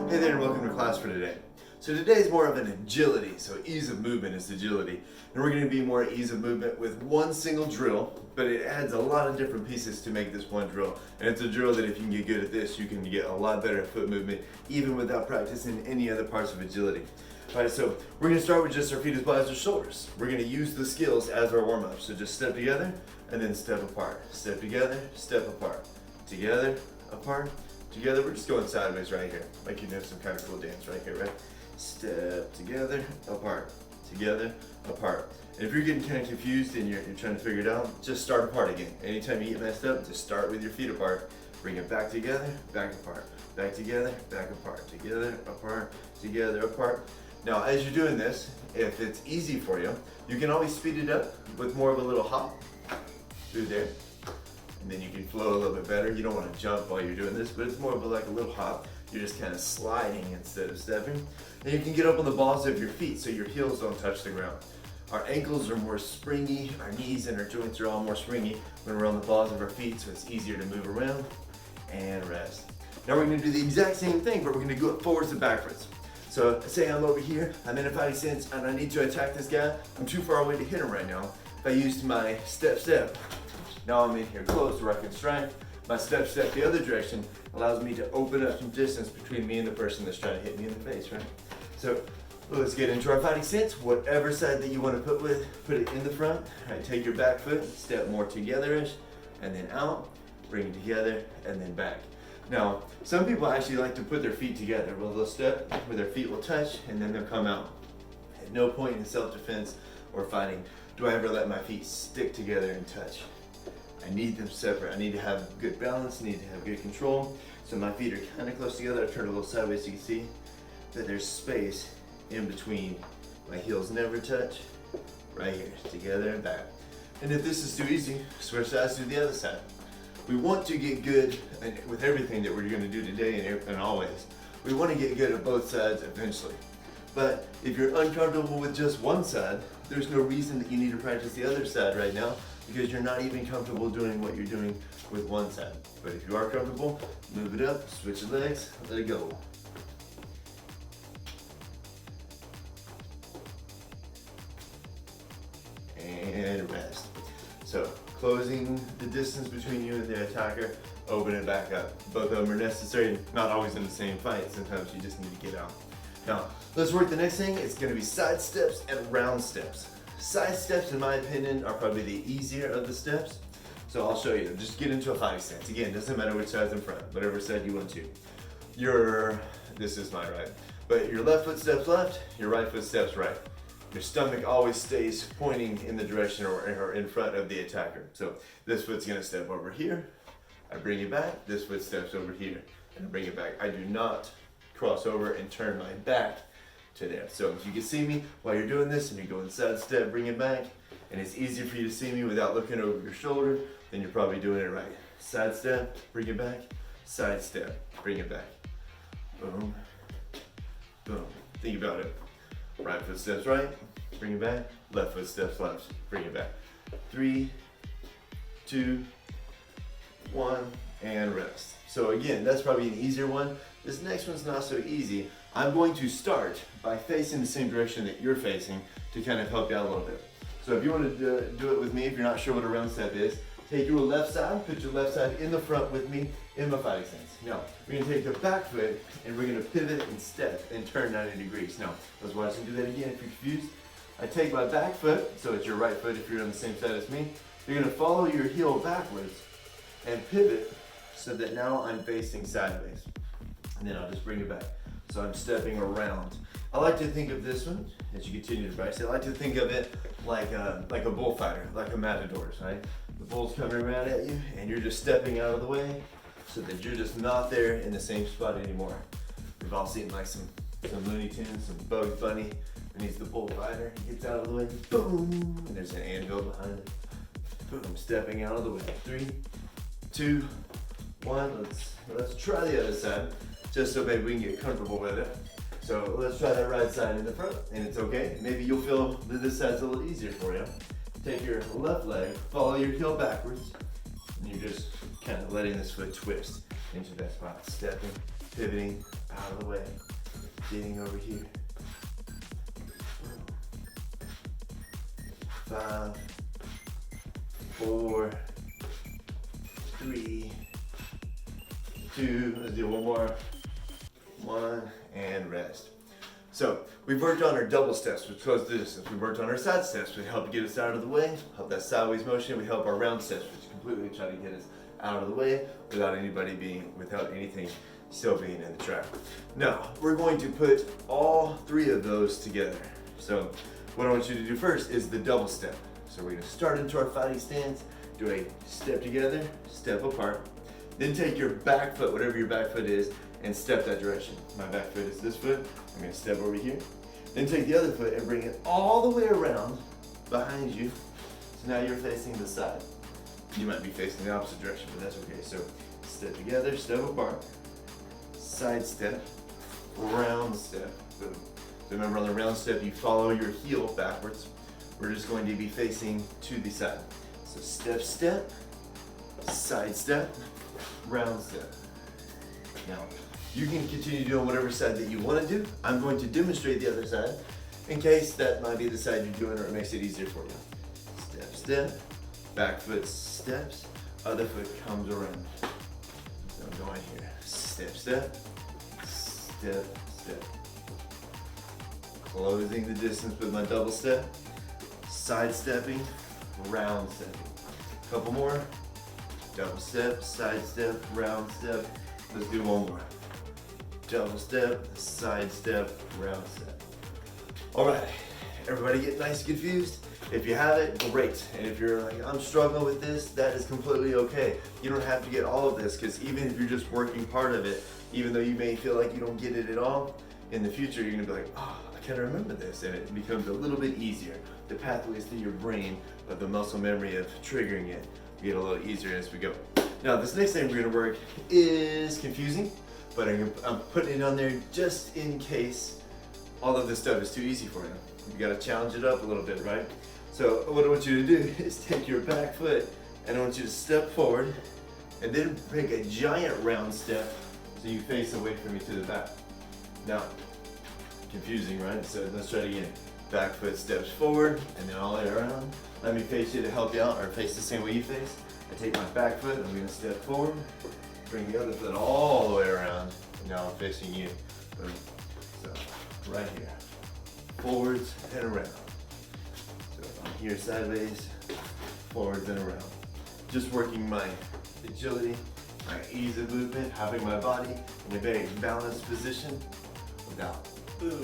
Hey there and welcome to class for today. So today is more of an agility, so ease of movement is agility. And we're going to be more ease of movement with one single drill, but it adds a lot of different pieces to make this one drill. And it's a drill that if you can get good at this, you can get a lot better at foot movement even without practicing any other parts of agility. Alright, so we're going to start with just our feet as wide as our shoulders. We're going to use the skills as our warm-up. So just step together and then step apart. Step together, step apart. Together, apart, together. We're just going sideways right here, like you know some kind of cool dance right here, right? Step together, apart, together, apart. And if you're getting kind of confused and you're trying to figure it out, just start apart again. Anytime you get messed up, just start with your feet apart. Bring it back together, back apart, back together, back apart, together, apart, together, apart. Now, as you're doing this, if it's easy for you, you can always speed it up with more of a little hop through there. And then you can flow a little bit better. You don't want to jump while you're doing this, but it's more of like a little hop. You're just kind of sliding instead of stepping. And you can get up on the balls of your feet so your heels don't touch the ground. Our ankles are more springy, our knees and our joints are all more springy when we're on the balls of our feet, so it's easier to move around and rest. Now we're going to do the exact same thing, but we're going to go forwards and backwards. So say I'm over here, I'm in a fighting stance, and I need to attack this guy. I'm too far away to hit him right now. If I used my step, now I'm in here close where I can strike. My step the other direction allows me to open up some distance between me and the person that's trying to hit me in the face, right? So let's get into our fighting stance. Whatever side that you want to put it in the front. All right, take your back foot, step more together-ish, and then out, bring it together, and then back. Now, some people actually like to put their feet together. Well, they'll step where their feet will touch, and then they'll come out. At no point in self-defense or fighting do I ever let my feet stick together and touch. I need them separate. I need to have good balance, I need to have good control. So my feet are kind of close together. I turn a little sideways so you can see that there's space in between. My heels never touch. Right here, together and back. And if this is too easy, switch sides to the other side. We want to get good with everything that we're going to do today and always. We want to get good at both sides eventually. But if you're uncomfortable with just one side, there's no reason that you need to practice the other side right now, because you're not even comfortable doing what you're doing with one side. But if you are comfortable, move it up, switch the legs, let it go. And rest. So, closing the distance between you and the attacker, open it back up. Both of them are necessary, not always in the same fight. Sometimes you just need to get out. Now, let's work the next thing. It's gonna be side steps and round steps. Side steps, in my opinion, are probably the easier of the steps. So I'll show you. Just get into a fighting stance. Again, doesn't matter which side's in front, whatever side you want to. This is my right, but your left foot steps left, your right foot steps right. Your stomach always stays pointing in the direction or in front of the attacker. So this foot's gonna step over here, I bring it back, this foot steps over here, and I bring it back. I do not cross over and turn my back to there. So if you can see me while you're doing this and you're going side step, bring it back, and it's easier for you to see me without looking over your shoulder, then you're probably doing it right. Side step, bring it back, side step, bring it back. Boom, boom. Think about it. Right foot steps right, bring it back, left foot steps left, bring it back. 3, 2, 1, and rest. So again, that's probably an easier one. This next one's not so easy. I'm going to start by facing the same direction that you're facing to kind of help you out a little bit. So if you want to do it with me, if you're not sure what a round step is, take your left side, put your left side in the front with me in my fighting stance. Now, we're going to take the back foot and we're going to pivot and step and turn 90 degrees. Now, let's watch me do that again if you're confused. I take my back foot, so it's your right foot if you're on the same side as me. You're going to follow your heel backwards and pivot so that now I'm facing sideways. And then I'll just bring it back. So I'm stepping around. I like to think of this one, as you continue to practice, I like to think of it like a bullfighter, like a matador, right? The bull's coming around at you and you're just stepping out of the way so that you're just not there in the same spot anymore. We've all seen like some Looney Tunes, some Bugs Bunny, and he's the bullfighter. He gets out of the way, boom, and there's an anvil behind it. Boom, stepping out of the way. 3, 2, 1, let's try the other side, just so maybe we can get comfortable with it. So let's try that right side in the front, and it's okay. Maybe you'll feel that this side's a little easier for you. Take your left leg, follow your heel backwards, and you're just kind of letting this foot twist into that spot. Stepping, pivoting, out of the way, getting over here. 5, 4, 3, 2, let's do one more. 1, and rest. So we've worked on our double steps, which close the distance. We've worked on our side steps, which help get us out of the way, help that sideways motion. We help our round steps, which completely try to get us out of the way without anything still being in the track. Now, we're going to put all 3 of those together. So what I want you to do first is the double step. So we're gonna start into our fighting stance, do a step together, step apart, then take your back foot, whatever your back foot is, and step that direction. My back foot is this foot. I'm gonna step over here. Then take the other foot and bring it all the way around behind you. So now you're facing the side. You might be facing the opposite direction, but that's okay. So step together, step apart, side step, round step. Boom. So remember, on the round step, you follow your heel backwards. We're just going to be facing to the side. So step, step, side step, round step. Now, you can continue doing whatever side that you want to do. I'm going to demonstrate the other side in case that might be the side you're doing or it makes it easier for you. Step, step, back foot steps, other foot comes around. So I'm going here. Step, step, step, step. Closing the distance with my double step, side stepping, round stepping. Couple more. Double step, side step, round step. Let's do one more. Double step, side step, round step. All right, everybody get nice and confused? If you have it, great. And if you're like, I'm struggling with this, that is completely okay. You don't have to get all of this, because even if you're just working part of it, even though you may feel like you don't get it at all, in the future you're gonna be like, oh, I kind of remember this, and it becomes a little bit easier. The pathways to your brain of the muscle memory of triggering it get a little easier as we go. Now, this next thing we're gonna work is confusing, but I'm putting it on there just in case all of this stuff is too easy for you. You gotta challenge it up a little bit, right? So what I want you to do is take your back foot and I want you to step forward and then make a giant round step so you face away from me to the back. Now, confusing, right? So let's try it again. Back foot steps forward and then all the way around. Let me face you to help you out, or face the same way you face. I take my back foot, I'm gonna step forward, bring the other foot all the way around, and now I'm facing you. Boom. So, right here. Forwards and around. So I'm here sideways, forwards and around. Just working my agility, my ease of movement, having my body in a very balanced position without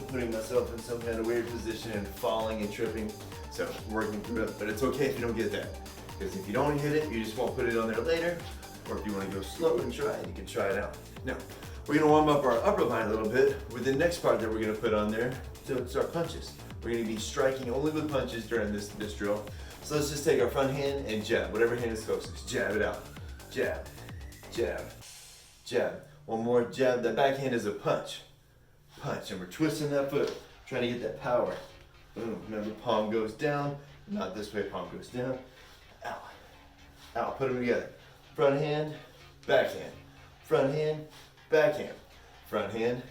putting myself in some kind of weird position and falling and tripping. So working through it, but it's okay if you don't get that. Because if you don't hit it, you just won't put it on there later. Or if you want to go slow and try it, you can try it out. Now, we're going to warm up our upper body a little bit with the next part that we're going to put on there. So it's our punches. We're going to be striking only with punches during this drill. So let's just take our front hand and jab. Whatever hand is closest. Jab it out. Jab, jab, jab. One more jab. That back hand is a punch. Punch. And we're twisting that foot, trying to get that power. Boom. Remember, palm goes down. Not this way, palm goes down. Out. Out. Put them together. Front hand, back hand. Front hand, back hand. Front hand,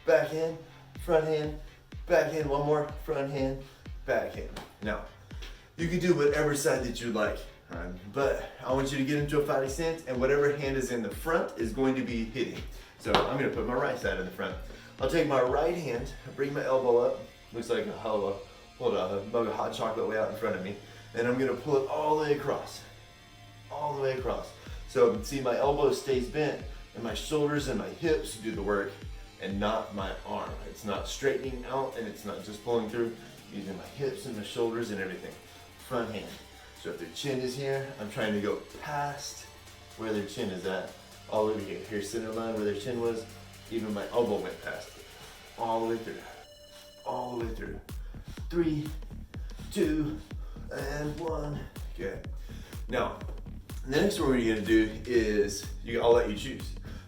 back hand. Front hand, back hand. One more. Front hand, back hand. Now, you can do whatever side that you like. But I want you to get into a fighting stance, and whatever hand is in the front is going to be hitting. So I'm going to put my right side in the front. I'll take my right hand, bring my elbow up. Looks like a mug of hot chocolate way out in front of me. And I'm going to pull it all the way across. All the way across. So see, my elbow stays bent, and my shoulders and my hips do the work, and not my arm. It's not straightening out, and it's not just pulling through. Using my hips and my shoulders and everything. Front hand. So if their chin is here, I'm trying to go past where their chin is at, all over here. Here's center line where their chin was, even my elbow went past it. All the way through. All the way through. 3, 2, and 1. Good. Now, the next one we're gonna do is, I'll let you choose.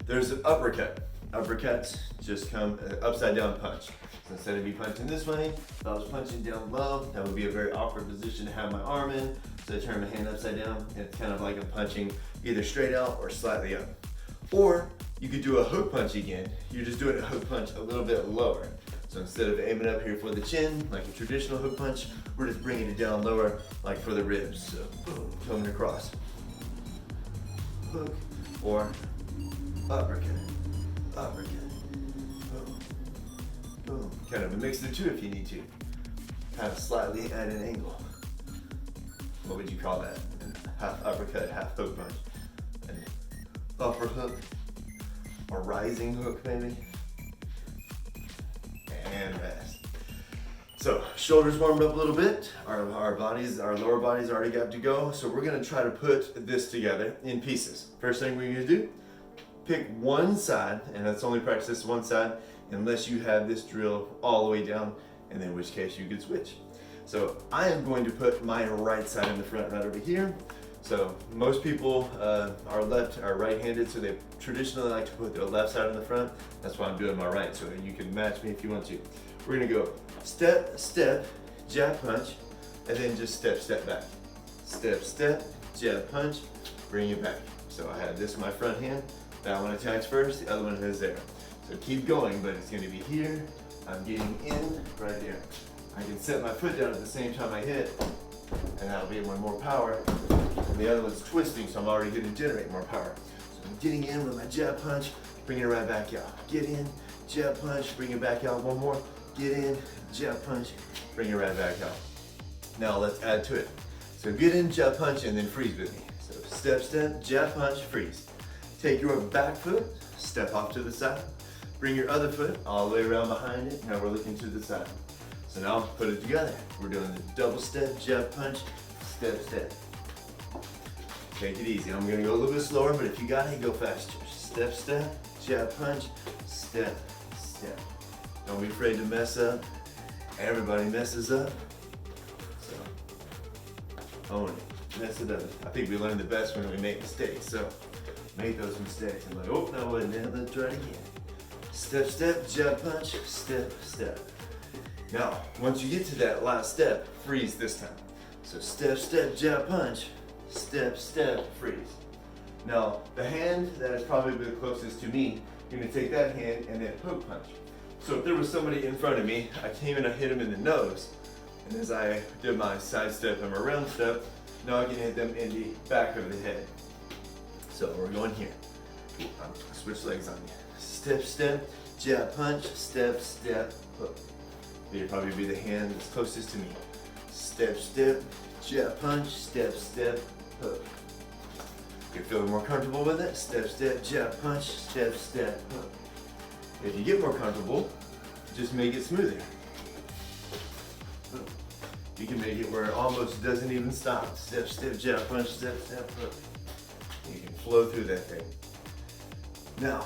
There's an uppercut. Uppercuts just come upside down punch. So instead of me punching this way, if I was punching down low, that would be a very awkward position to have my arm in. So I turn my hand upside down, and it's kind of like I'm punching either straight out or slightly up. Or You could do a hook punch again. You're just doing a hook punch a little bit lower. So instead of aiming up here for the chin, like a traditional hook punch, we're just bringing it down lower, like for the ribs. So boom, coming across. Hook or uppercut, uppercut, boom, boom. Kind of a mix of the two if you need to. Kind of slightly at an angle. What would you call that? Half uppercut, half hook punch. An upper hook, or rising hook maybe. And rest. So shoulders warmed up a little bit. Our lower bodies already got to go. So we're gonna try to put this together in pieces. First thing we're gonna do, pick one side, and let's only practice this one side unless you have this drill all the way down, and in which case you could switch. So I am going to put my right side in the front right over here. So most people are right-handed, so they traditionally like to put their left side in the front. That's why I'm doing my right, so you can match me if you want to. We're gonna go step, step, jab, punch, and then just step, step back. Step, step, jab, punch, bring it back. So I have this in my front hand, that one attacks first, the other one is there. So keep going, but it's gonna be here, I'm getting in, right there. I can set my foot down at the same time I hit, and that'll be more power. And the other one's twisting, so I'm already going to generate more power. So I'm getting in with my jab punch, bringing it right back out. Get in, jab punch, bring it back out. One more. Get in, jab punch, bring it right back out. Now let's add to it. So get in, jab punch, and then freeze with me. So step, step, jab punch, freeze. Take your back foot, step off to the side. Bring your other foot all the way around behind it. Now we're looking to the side. So now put it together. We're doing the double step, jab punch, step, step. Take it easy. I'm gonna go a little bit slower, but if you got it, go faster. Step, step, jab punch, step, step. Don't be afraid to mess up. Everybody messes up. So, own it, mess it up. I think we learn the best when we make mistakes. So, make those mistakes. I'm like, oh, that wasn't it, let's try it again. Step, step, jab punch, step, step. Now, once you get to that last step, freeze this time. So step, step, jab punch, step, step, freeze. Now, the hand that is probably the closest to me, you're gonna take that hand and then hook punch. So if there was somebody in front of me, I came and I hit him in the nose, and as I did my side step and my round step, now I can hit them in the back of the head. So we're going here. Switch legs on you. Step, step, jab punch, step, step, hook. It'll probably be the hand that's closest to me. Step, step, jab punch, step, step, hook. If you feel more comfortable with it, step, step, jab punch, step, step, hook. If you get more comfortable, just make it smoother. You can make it where it almost doesn't even stop. Step, step, jab punch, step, step, hook. You can flow through that thing. Now,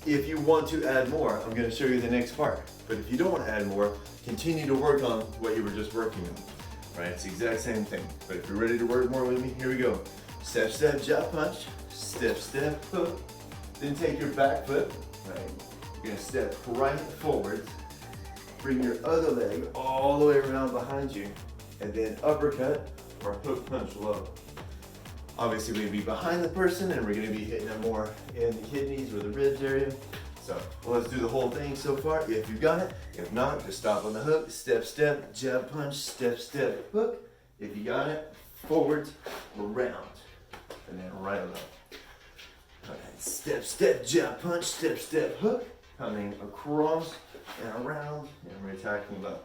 if you want to add more, I'm going to show you the next part. But if you don't want to add more, continue to work on what you were just working on. Right? It's the exact same thing. But if you're ready to work more with me, here we go. Step, step, jab punch, step, step, hook. Then take your back foot, right? You're going to step right forward. Bring your other leg all the way around behind you. And then uppercut or hook punch low. Obviously, we're going to be behind the person and we're going to be hitting them more in the kidneys or the ribs area. So let's do the whole thing so far. If you got it, if not, just stop on the hook. Step, step, jab punch, step, step, hook. If you got it, forward, around, and then right along. All right, step, step, jab punch, step, step, hook. Coming across and around, and we're attacking low.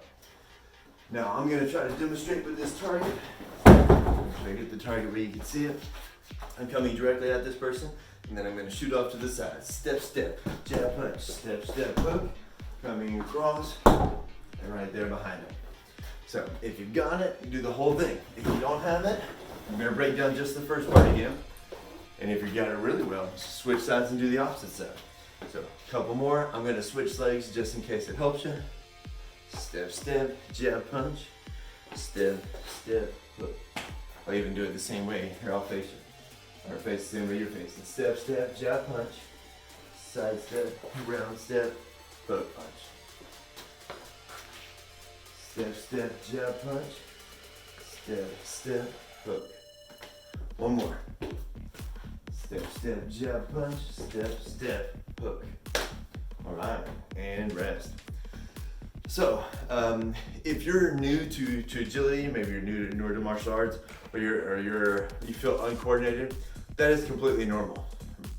Now I'm going to try to demonstrate with this target. Try to get the target where you can see it. I'm coming directly at this person, and then I'm going to shoot off to the side. Step, step, jab punch, step, step, hook. Coming across, and right there behind him. So if you've got it, you do the whole thing. If you don't have it, I'm going to break down just the first part again. And if you got it really well, switch sides and do the opposite side. So a couple more. I'm going to switch legs just in case it helps you. Step, step, jab punch, step, step, hook. I'll even do it the same way. Here, I'll face you. Or face the same way you're facing. Step, step, jab punch, side step, round step, hook punch. Step, step, jab punch, step, step, hook. One more. Step, step, jab, punch, step, step, hook. All right, and rest. So, if you're new to agility, maybe you're newer to martial arts, or you feel uncoordinated, that is completely normal.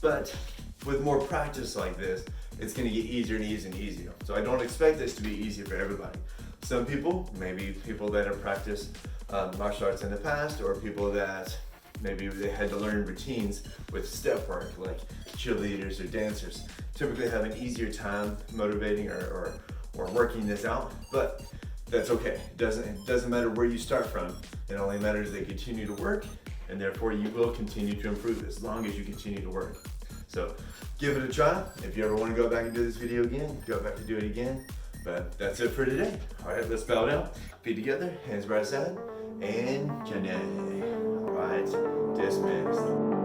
But with more practice like this, it's going to get easier and easier and easier. So I don't expect this to be easy for everybody. Some people, maybe people that have practiced martial arts in the past, or people that maybe they had to learn routines with step work, like cheerleaders or dancers, typically have an easier time motivating or working this out, but that's okay. It doesn't matter where you start from. It only matters they continue to work, and therefore you will continue to improve as long as you continue to work. So give it a try. If you ever want to go back and do this video again, go back to do it again. But that's it for today. All right, let's bow down. Feet together, hands by side, and connect. All right, dismissed.